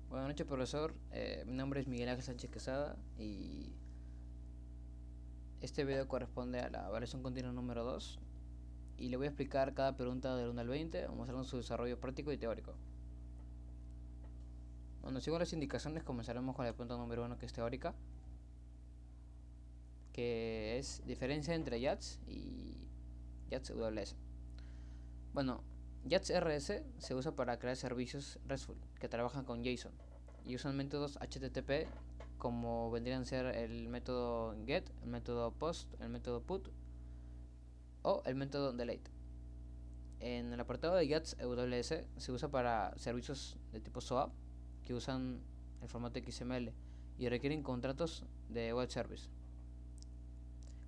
Buenas noches, profesor. Mi nombre es Miguel Ángel Sánchez Quesada y este video corresponde a la evaluación continua número 2 y le voy a explicar cada pregunta del 1 al 20, mostrando su desarrollo práctico y teórico. Bueno, según las indicaciones comenzaremos con la pregunta número 1, que es teórica, que es diferencia entre YATS y YATS WS. Bueno, YATS RS se usa para crear servicios RESTful que trabajan con JSON y usan métodos HTTP como vendrían a ser el método GET, el método POST, el método PUT o el método delete. En el apartado de YATS AWS se usa para servicios de tipo SOAP que usan el formato XML y requieren contratos de web service.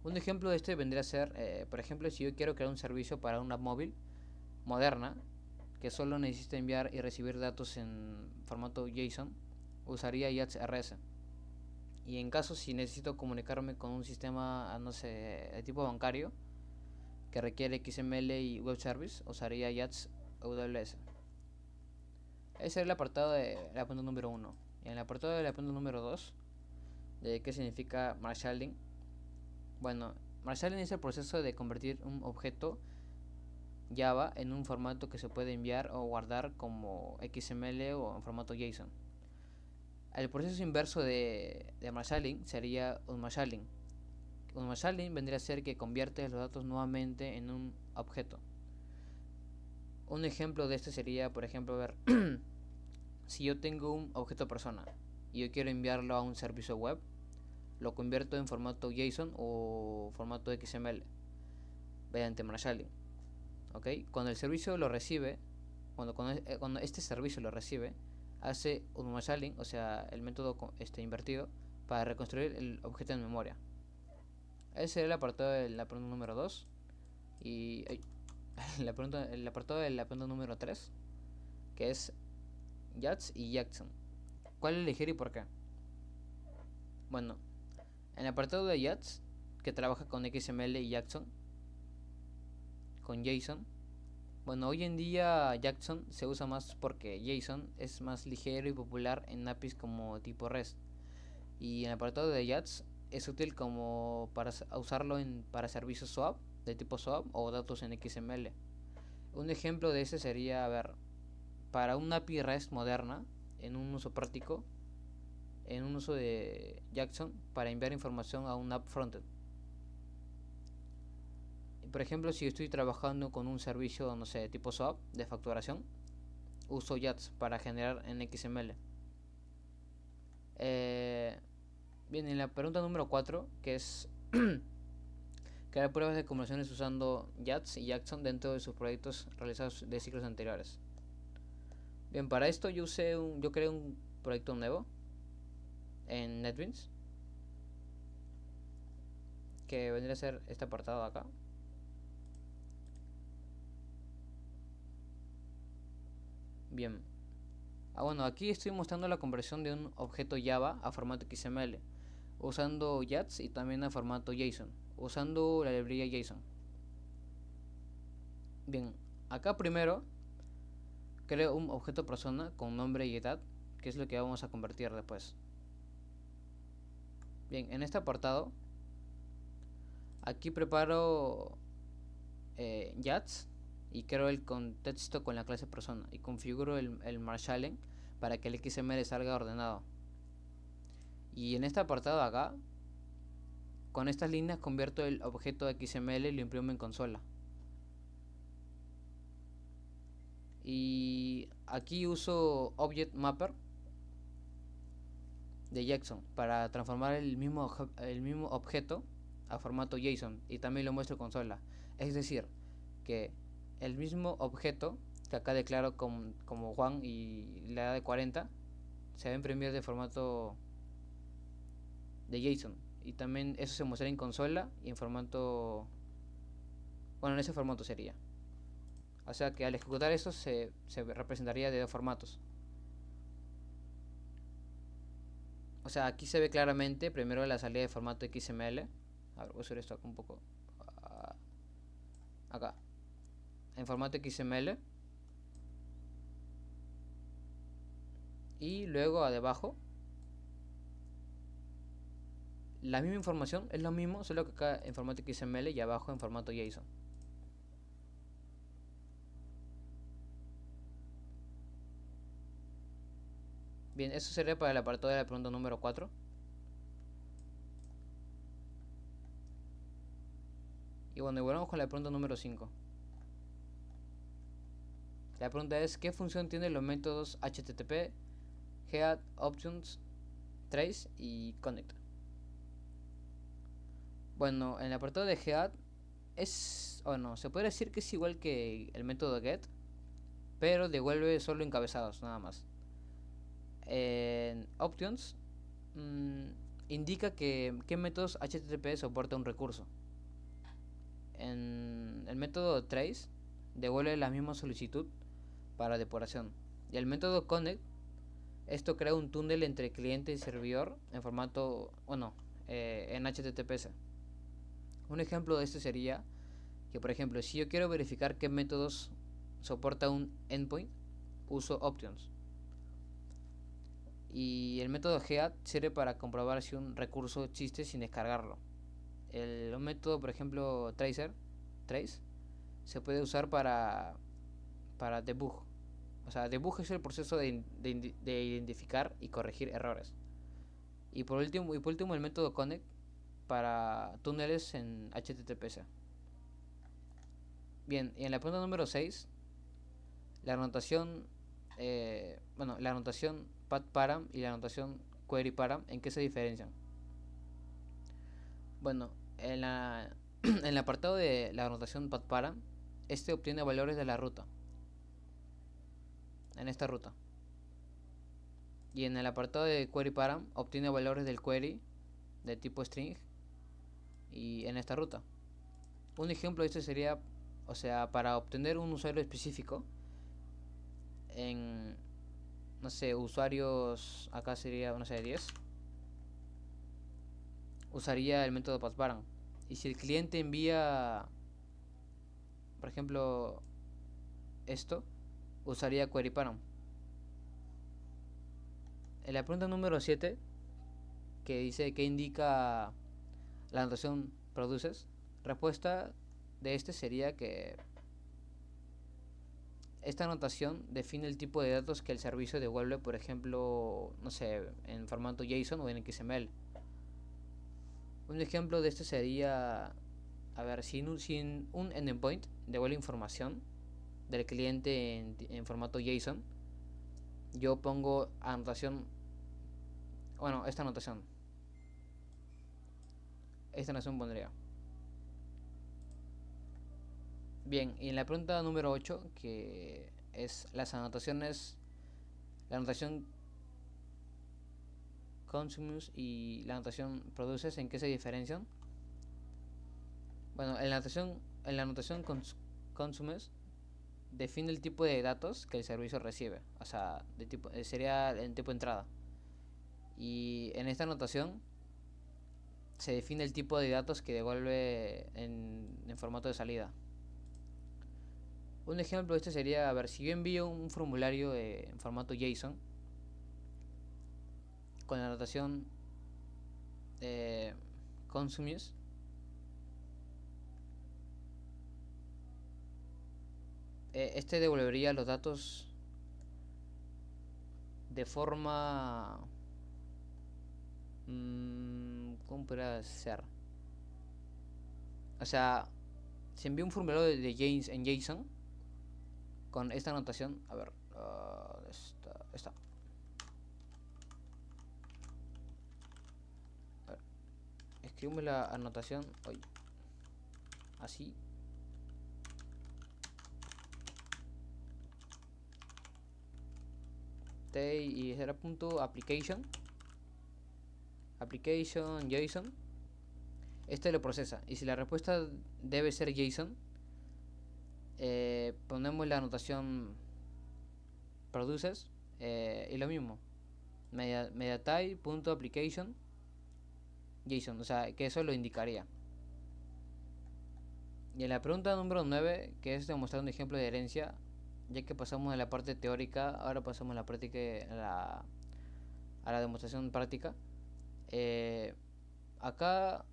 Un ejemplo de este vendría a ser, por ejemplo, si yo quiero crear un servicio para una móvil moderna que solo necesita enviar y recibir datos en formato JSON, usaría YATS RS. Y en caso si necesito comunicarme con un sistema, no sé, de tipo bancario, que requiere XML y web service, usaría YATS AWS. Ese es el apartado de la punto número 1. En el apartado de la punto número 2, de qué significa marshalling. Bueno, marshalling es el proceso de convertir un objeto Java en un formato que se puede enviar o guardar como XML o en formato JSON. El proceso inverso de marshalling sería unmarshalling. Unmarshalling vendría a ser que convierte los datos nuevamente en un objeto. Un ejemplo de este sería, por ejemplo, ver si yo tengo un objeto persona y yo quiero enviarlo a un servicio web, lo convierto en formato JSON o formato XML mediante marshalling. ¿Okay? Cuando el servicio lo recibe, cuando este servicio lo recibe, hace un marshalling, o sea, el método invertido, para reconstruir el objeto en memoria. Ese sería el apartado de la pregunta número 2. Y el apartado de la pregunta número 3, que es YATS y Jackson. ¿Cuál elegir y por qué? Bueno, en el apartado de YATS, que trabaja con XML y Jackson, con JSON. Bueno, hoy en día Jackson se usa más porque JSON es más ligero y popular en APIs como tipo REST. Y en el apartado de YATS es útil como para usarlo para servicios SOAP, de tipo SOAP o datos en XML. Un ejemplo de ese sería, a ver, para una API REST moderna, en un uso práctico, en un uso de Jackson para enviar información a un app frontend. Por ejemplo, si estoy trabajando con un servicio, no sé, tipo SOAP de facturación, uso YATS para generar en XML. Eh, Bien, en la pregunta número 4, que es crear pruebas de conversiones usando YATS y Jackson dentro de sus proyectos realizados de ciclos anteriores. Bien, para esto yo creé un proyecto nuevo en NetBeans, que vendría a ser este apartado de acá. Bien. Bueno, aquí estoy mostrando la conversión de un objeto Java a formato XML, usando YATS y también a formato JSON, usando la librería JSON. Bien, acá primero creo un objeto persona con nombre y edad, que es lo que vamos a convertir después. Bien, en este apartado, aquí preparo YATS y creo el contexto con la clase persona y configuro el marshalling para que el XML salga ordenado. Y en este apartado de acá, con estas líneas convierto el objeto XML y lo imprimo en consola. Y aquí uso Object Mapper de Jackson para transformar el mismo objeto a formato JSON y también lo muestro en consola. Es decir, que el mismo objeto que acá declaro como Juan y la edad de 40 se va a imprimir de formato de JSON y también eso se mostrará en consola y en formato, bueno, en ese formato sería. O sea que al ejecutar eso se representaría de dos formatos. O sea, aquí se ve claramente primero la salida de formato XML. A ver, voy a subir esto acá un poco. Ah, acá. En formato XML. Y luego debajo la misma información, es lo mismo, solo que acá en formato XML y abajo en formato JSON. Bien, eso sería para el apartado de la pregunta número 4. Y bueno, y volvemos con la pregunta número 5. La pregunta es: ¿qué función tienen los métodos HTTP, Head, Options, Trace y Connect? Bueno, en el apartado de Head se puede decir que es igual que el método Get, pero devuelve solo encabezados, nada más. En Options mmm, indica qué métodos HTTP soporta un recurso. En el método Trace devuelve la misma solicitud para depuración. Y el método Connect, esto crea un túnel entre cliente y servidor en formato, en HTTPS. Un ejemplo de esto sería que, por ejemplo, si yo quiero verificar qué métodos soporta un endpoint, uso options. Y el método head sirve para comprobar si un recurso existe sin descargarlo. El método, por ejemplo, trace, se puede usar para debug. O sea, debug es el proceso de identificar y corregir errores. Y por último el método connect para túneles en HTTPS. Bien, y en la pregunta número 6, la anotación, la anotación path-param y la anotación query-param, ¿en qué se diferencian? Bueno, en el apartado de la anotación path-param, este obtiene valores de la ruta, en esta ruta. Y en el apartado de query-param, obtiene valores del query de tipo string y en esta ruta. Un ejemplo de esto sería, o sea, para obtener un usuario específico, en, no sé, usuarios, acá sería, no sé, 10, usaría el método path-param. Y si el cliente envía, por ejemplo, esto, usaría query-param. En la pregunta número 7, que dice que indica la anotación produces, respuesta de este sería que esta anotación define el tipo de datos que el servicio devuelve, por ejemplo, no sé, en formato JSON o en XML. Un ejemplo de esto sería, a ver, si un endpoint devuelve información del cliente en formato JSON, yo pongo anotación, esta anotación. Esta anotación pondría. Bien, y en la pregunta número 8, que es las anotaciones, la anotación consumes y la anotación produces, ¿en qué se diferencian? Bueno, en la anotación consumes define el tipo de datos que el servicio recibe, o sea, de tipo, sería el tipo de entrada. Y en esta anotación se define el tipo de datos que devuelve en formato de salida. Un ejemplo de este sería, a ver, si yo envío un formulario en formato JSON con la anotación consumes, este devolvería los datos de forma... ¿Cómo podría ser? O sea, si envío un formulario en JSON con esta anotación, a ver, esta. A ver, escribimos la anotación hoy, así. Y será punto application JSON. Este lo procesa y si la respuesta debe ser JSON, ponemos la anotación produces y lo mismo, mediatype.application JSON, o sea que eso lo indicaría. Y en la pregunta número 9, que es demostrar un ejemplo de herencia, Ya que pasamos de la parte teórica, ahora pasamos a la práctica, a la demostración práctica. Eh, Acá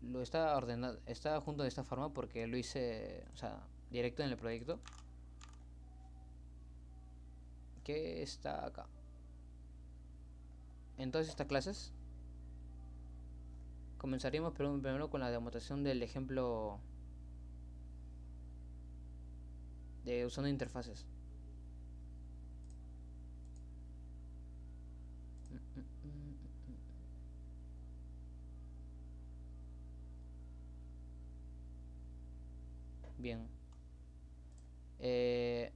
lo está ordenado, está junto de esta forma porque lo hice, o sea, directo en el proyecto, que está acá. En todas estas clases comenzaríamos primero con la demostración del ejemplo de usando interfaces. Bien. Eh,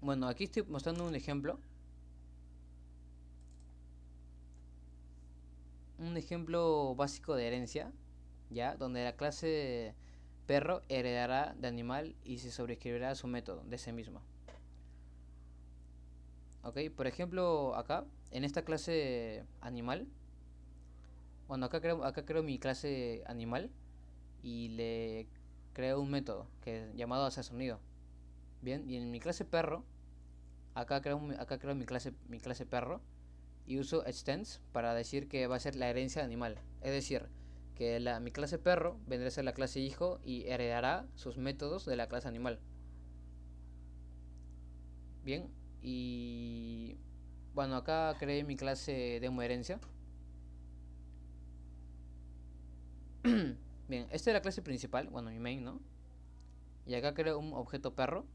bueno, aquí estoy mostrando un ejemplo básico de herencia, ya, donde la clase perro heredará de animal y se sobreescribirá su método de ese mismo. Ok, por ejemplo, acá, en esta clase animal, bueno, acá creo mi clase animal y le creo un método que llamado hacer sonido. Bien, y en mi clase perro, acá creo mi clase perro y uso extends para decir que va a ser la herencia animal. Es decir, que mi clase perro vendrá a ser la clase hijo y heredará sus métodos de la clase animal. Bien, y bueno, acá creé mi clase demo herencia. Bien, esta es la clase principal, bueno, mi main, ¿no? Y acá creo un objeto perro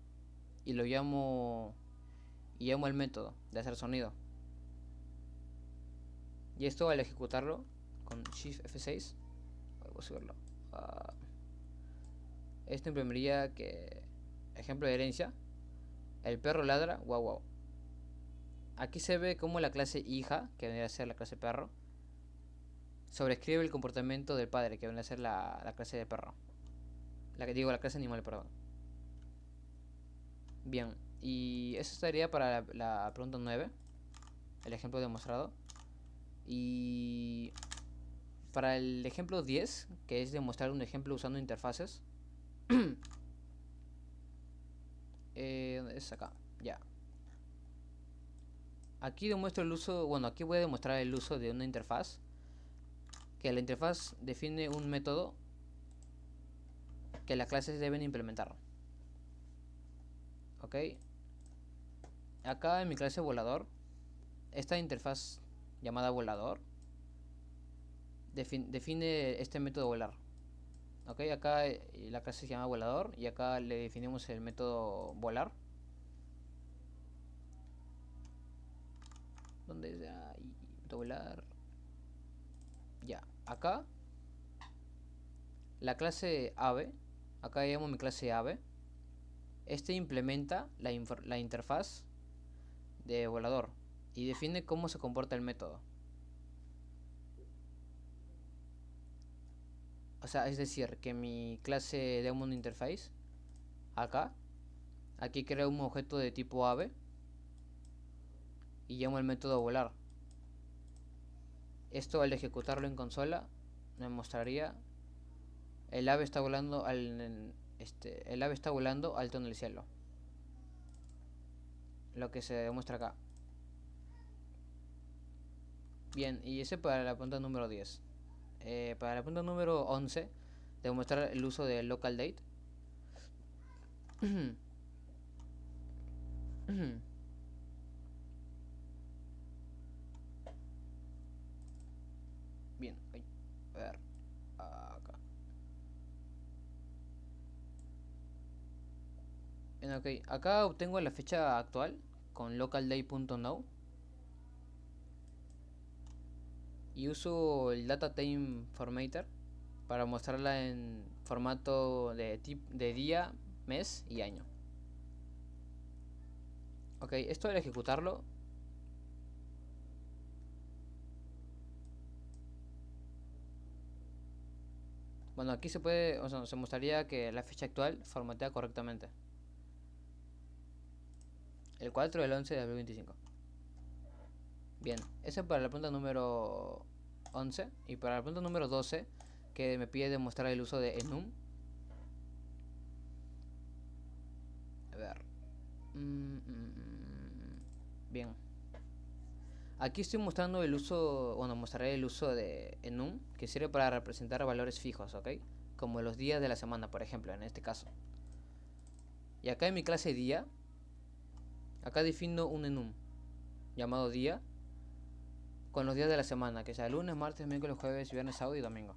y lo llamo el método de hacer sonido. Y esto al ejecutarlo con Shift F6, voy a subirlo. Uh, Esto imprimiría que, ejemplo de herencia, el perro ladra, guau guau. Aquí se ve como la clase hija, que vendría a ser la clase perro, sobrescribe el comportamiento del padre, que vendría a ser la clase de perro. La clase animal, perdón. Bien, y eso estaría para la pregunta 9, el ejemplo demostrado. Y para el ejemplo 10, que es demostrar un ejemplo usando interfaces, ¿dónde es acá? Ya. Aquí demuestro el uso, bueno, aquí voy a demostrar el uso de una interfaz, que la interfaz define un método que las clases deben implementar. Ok, acá en mi clase volador, esta interfaz llamada volador define este método volar. Ok, acá la clase se llama volador y acá le definimos el método volar. ¿Dónde es? Método volar. Ya, acá la clase ave, acá llamo mi clase ave. Este implementa la interfaz de volador y define cómo se comporta el método. O sea, es decir, que mi clase Daemon Interface, acá, aquí creo un objeto de tipo ave y llamo el método volar. Esto al ejecutarlo en consola me mostraría el ave está volando el ave está volando alto en el cielo. Lo que se demuestra acá. Bien, y ese para la pregunta número 10. Para la pregunta número 11, demostrar el uso de local date. Bien, a ver, acá. Bien, ok, acá obtengo la fecha actual con localday.now y uso el data time formatter para mostrarla en formato de día, mes y año. Ok, esto al ejecutarlo, bueno, aquí se puede, o sea, se mostraría que la fecha actual formatea correctamente. El 4 del 11 de 2025. Bien, ese para la pregunta número 11. Y para la pregunta número 12, que me pide demostrar el uso de enum. A ver. Mm, mm, Bien. Aquí estoy mostrando el uso, bueno, mostraré el uso de enum, que sirve para representar valores fijos, ¿ok? Como los días de la semana, por ejemplo, en este caso. Y acá en mi clase día, acá defino un enum llamado día con los días de la semana, que sea lunes, martes, miércoles, jueves, viernes, sábado y domingo.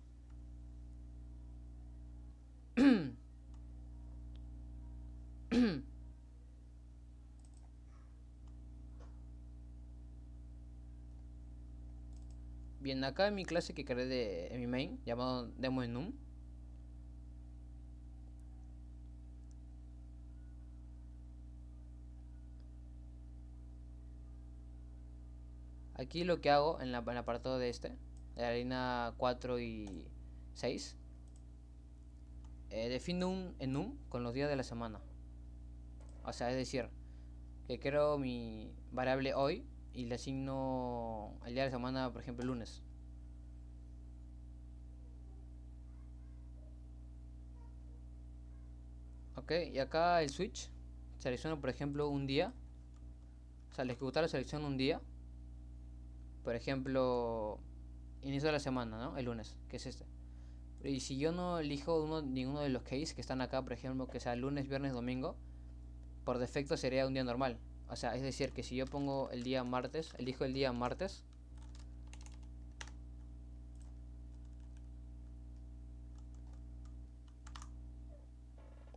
Bien, acá en mi clase que creé en mi main, llamado demo enum, aquí lo que hago en el apartado de de la línea 4 y 6, defino un enum con los días de la semana. O sea, es decir, que creo mi variable hoy y le asigno el día de la semana, por ejemplo, el lunes. Ok, y acá el switch selecciona, por ejemplo, un día. O sea, al ejecutar selecciono un día. Por ejemplo, inicio de la semana, ¿no? El lunes, que es este. Y si yo no elijo ninguno de los cases que están acá, por ejemplo, que sea lunes, viernes, domingo, por defecto sería un día normal. O sea, es decir, que si yo pongo el día martes, elijo el día martes,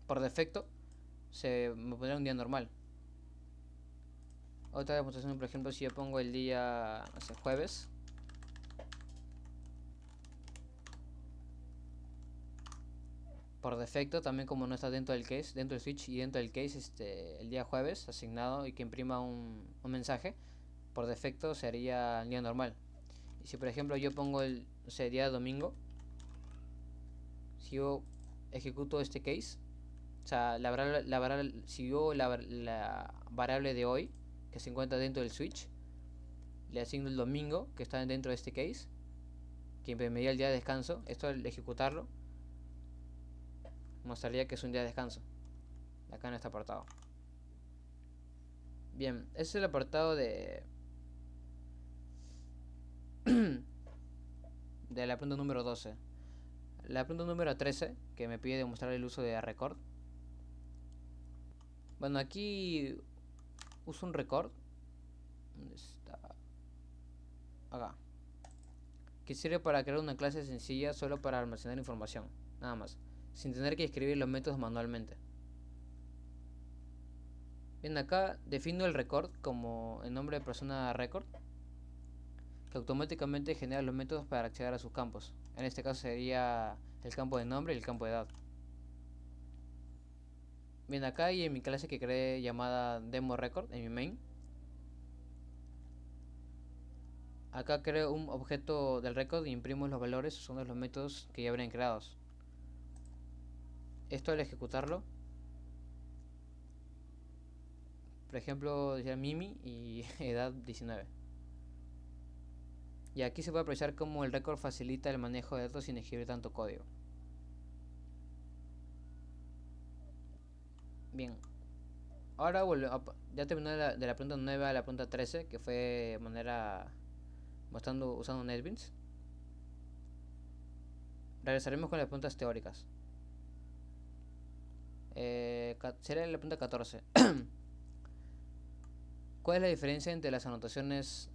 por defecto se me pondrá un día normal. Otra demostración, por ejemplo, si yo pongo el día, no sé, jueves, por defecto, también como no está dentro del case, dentro del switch y dentro del case, el día jueves asignado y que imprima un mensaje, por defecto sería el día normal. Y si por ejemplo yo pongo el, no sé, día domingo, si yo ejecuto este case, o sea, si yo la variable de hoy, que se encuentra dentro del switch, le asigno el domingo, que está dentro de este case, que imprimiría el día de descanso, esto al ejecutarlo, mostraría que es un día de descanso, acá en este apartado. Bien, ese es el apartado de la pregunta número 12. La pregunta número 13, que me pide demostrar el uso de record. Bueno, aquí uso un record. ¿Dónde está? Acá. Que sirve para crear una clase sencilla solo para almacenar información. Nada más. Sin tener que escribir los métodos manualmente. Bien, acá defino el record como el nombre de persona record, que automáticamente genera los métodos para acceder a sus campos. En este caso sería el campo de nombre y el campo de edad. Bien, acá y en mi clase que creé llamada demo record en mi main, acá creo un objeto del record y imprimo los valores usando los métodos que ya habrían creados. Esto al ejecutarlo, por ejemplo, decía Mimi y edad 19. Y aquí se puede aprovechar cómo el record facilita el manejo de datos sin escribir tanto código. Bien, ahora ya terminé de la pregunta 9 a la pregunta 13, que fue de manera mostrando usando NetBeans. Regresaremos con las preguntas teóricas. Sería la pregunta 14. ¿Cuál es la diferencia entre las anotaciones,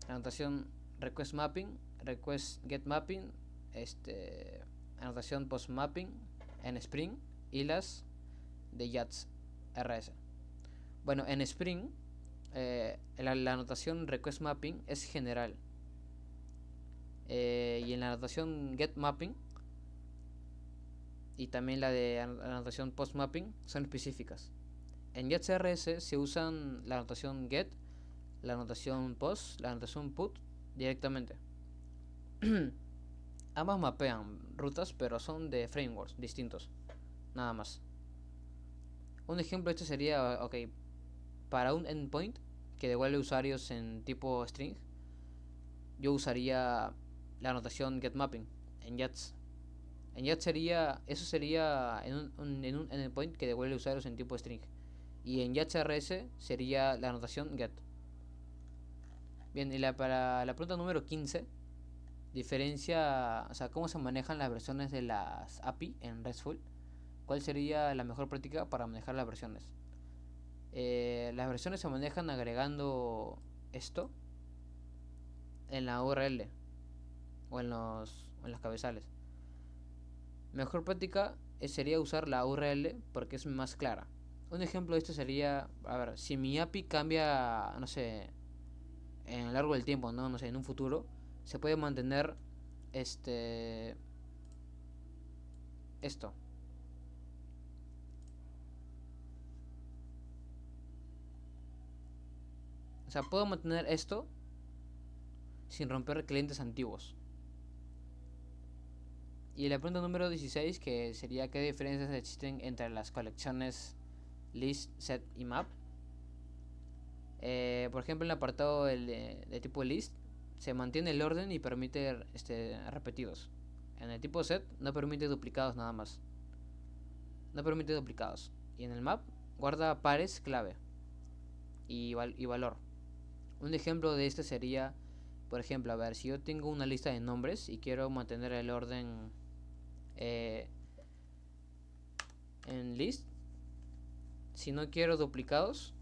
anotación request mapping, request get mapping, anotación post mapping en Spring y las de YATS RS? Bueno, en Spring la anotación request mapping es general, y en la anotación get mapping y también la de anotación post mapping son específicas. En YATS-RS se usan la anotación get, la anotación post, la anotación put directamente. Ambas mapean rutas, pero son de frameworks distintos, nada más. Un ejemplo de esto sería, ok, para un endpoint que devuelve usuarios en tipo string, yo usaría la anotación getMapping en YATS. En Yat sería, eso sería en el point que devuelve usuarios en tipo string. Y en YATS-RS sería la anotación get. Bien, y para la pregunta número 15, diferencia, o sea, cómo se manejan las versiones de las API en RESTful. ¿Cuál sería la mejor práctica para manejar las versiones? Las versiones se manejan agregando esto en la URL o en los cabezales. Mejor práctica sería usar la URL porque es más clara. Un ejemplo de esto sería, a ver, si mi API cambia, no sé, en lo largo del tiempo, no sé, en un futuro, se puede mantener este esto. O sea, puedo mantener esto sin romper clientes antiguos. Y la pregunta número 16, que sería qué diferencias existen entre las colecciones list, set y map. Por ejemplo, en el apartado de tipo list se mantiene el orden y permite repetidos. En el tipo set no permite duplicados nada más. No permite duplicados. Y en el map guarda pares clave y valor. Un ejemplo de este sería, por ejemplo, a ver, si yo tengo una lista de nombres y quiero mantener el orden eh, en list, si no quiero duplicados,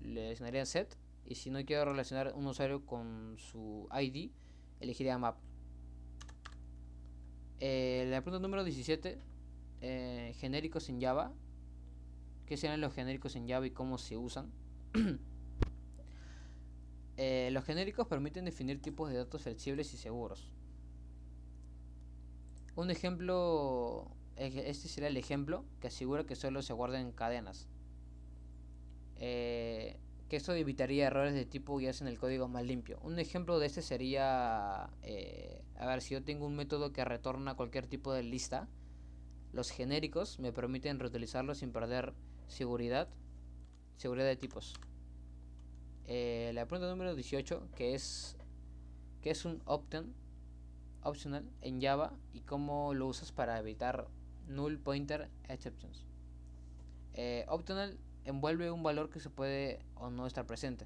le asignaría set. Y si no quiero relacionar un usuario con su ID, elegiría map. La pregunta número 17, genéricos en Java. ¿Qué serán los genéricos en Java y cómo se usan? Los genéricos permiten definir tipos de datos flexibles y seguros. Un ejemplo, este sería el ejemplo que asegura que solo se guarden cadenas. Que esto evitaría errores de tipo ya en el código más limpio. Un ejemplo de este sería, a ver, si yo tengo un método que retorna cualquier tipo de lista, los genéricos me permiten reutilizarlo sin perder seguridad, seguridad de tipos. La pregunta número 18, que es un optional en Java y cómo lo usas para evitar null pointer exceptions. Optional envuelve un valor que se puede o no estar presente.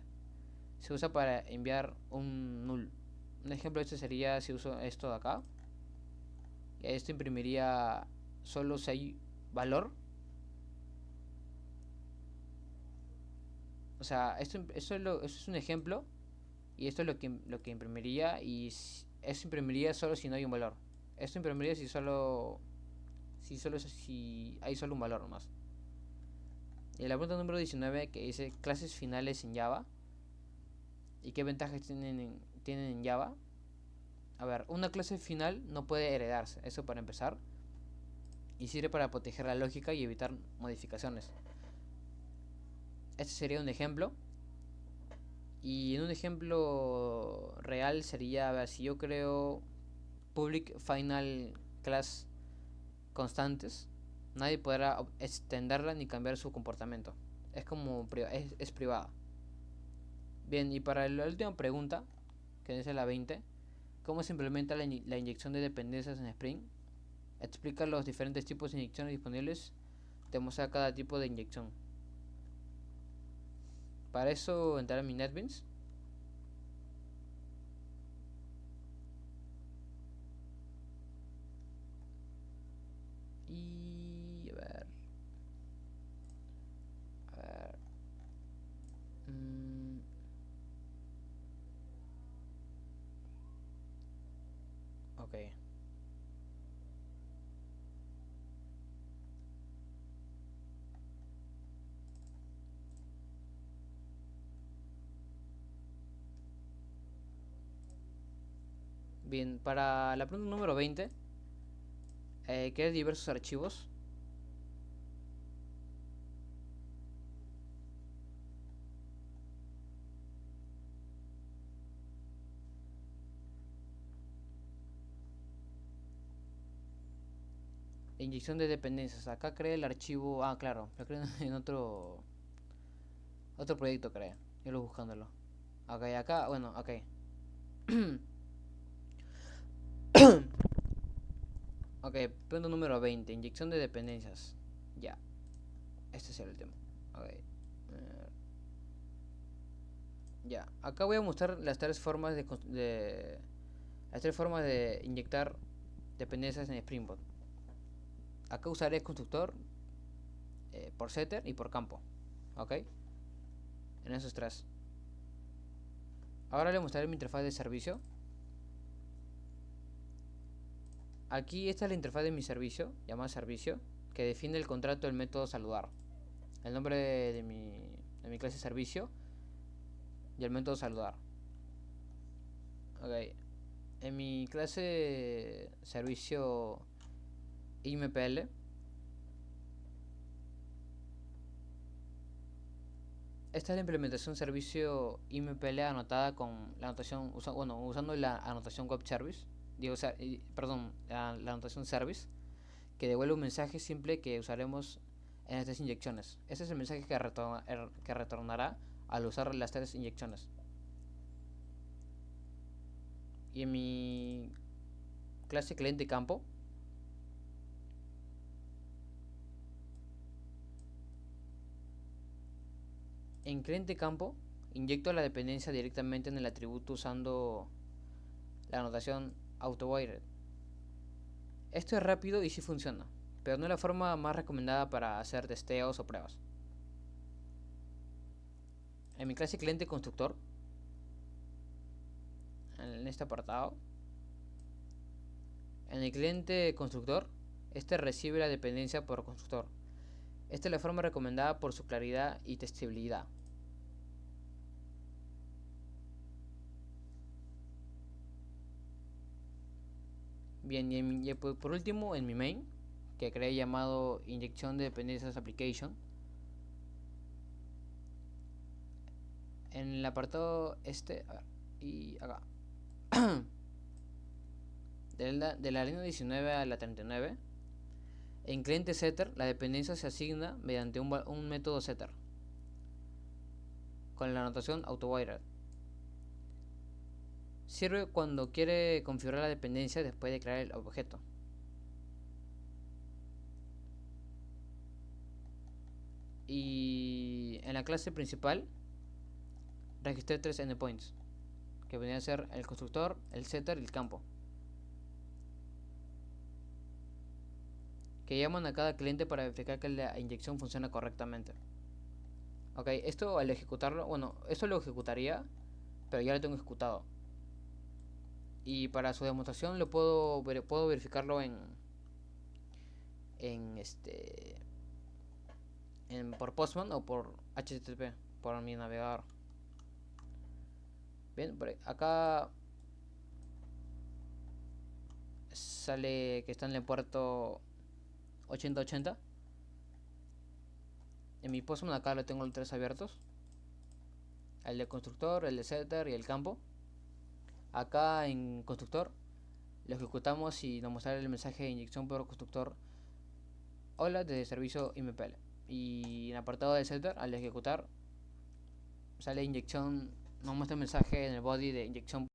Se usa para enviar un null. Un ejemplo de esto sería si uso esto de acá. Esto imprimiría solo si hay valor. O sea, esto es un ejemplo. Y esto es lo que imprimiría. Y esto imprimiría solo si no hay un valor. Esto imprimiría si hay solo un valor nomás. Y la pregunta número 19 que dice clases finales en Java. ¿Y qué ventajas tienen en Java? A ver, una clase final no puede heredarse, eso para empezar. Y sirve para proteger la lógica y evitar modificaciones. Este sería un ejemplo. Y en un ejemplo real sería, a ver, si yo creo public final class constantes, nadie podrá extenderla ni cambiar su comportamiento. Es como es privada. Bien, y para la última pregunta, que es la 20, ¿cómo se implementa la inyección de dependencias en Spring? Explica los diferentes tipos de inyecciones disponibles, te muestra cada tipo de inyección. Para eso entrar en mi NetBeans. Y a ver. A ver. Mm, ok. Bien, para la pregunta número 20, ¿qué diversos archivos? Inyección de dependencias. Acá creé el archivo. Ah, claro, lo creé en otro proyecto, creé. Yo lo buscándolo. Ok, acá, bueno, ok. Ok, punto número 20, inyección de dependencias. Ya, este es el tema. Ok. Ya, acá voy a mostrar las tres formas las tres formas de inyectar dependencias en Spring Boot. Acá usaré constructor, por setter y por campo. Ok, en esos tres. Ahora le mostraré mi interfaz de servicio. Aquí esta es la interfaz de mi servicio, llamada servicio, que define el contrato del método saludar. El nombre de mi clase servicio y el método saludar. Ok, en mi clase servicio IMPL, esta es la implementación servicio IMPL anotada con la anotación, usando la anotación web service, perdón, la anotación service, que devuelve un mensaje simple que usaremos en estas inyecciones. Este es el mensaje que retornará al usar las tres inyecciones. Y en mi clase cliente campo, en cliente campo inyecto la dependencia directamente en el atributo usando la anotación AutoWired. Esto es rápido y sí funciona, pero no es la forma más recomendada para hacer testeos o pruebas. En mi clase cliente constructor, en este apartado, en el cliente constructor, este recibe la dependencia por constructor. Esta es la forma recomendada por su claridad y testabilidad. Bien, y por último, en mi main, que creé llamado inyección de dependencias application, en el apartado este, a ver, y acá, de la línea 19 a la 39, en cliente setter la dependencia se asigna mediante un método setter con la anotación AutoWired. Sirve cuando quiere configurar la dependencia después de crear el objeto. Y en la clase principal registré tres endpoints, que venían a ser el constructor, el setter y el campo, que llaman a cada cliente para verificar que la inyección funciona correctamente. Ok, esto al ejecutarlo, bueno, esto lo ejecutaría, pero ya lo tengo ejecutado. Y para su demostración puedo verificarlo en este por Postman o por HTTP por mi navegador. Bien, acá sale que está en el puerto 8080. En mi Postman acá lo tengo los tres abiertos: el de constructor, el de setter y el campo. Acá en constructor lo ejecutamos y nos mostrará el mensaje de inyección por constructor: hola, desde servicio IMPL. Y en el apartado de setter, al ejecutar, sale inyección, nos muestra el mensaje en el body de inyección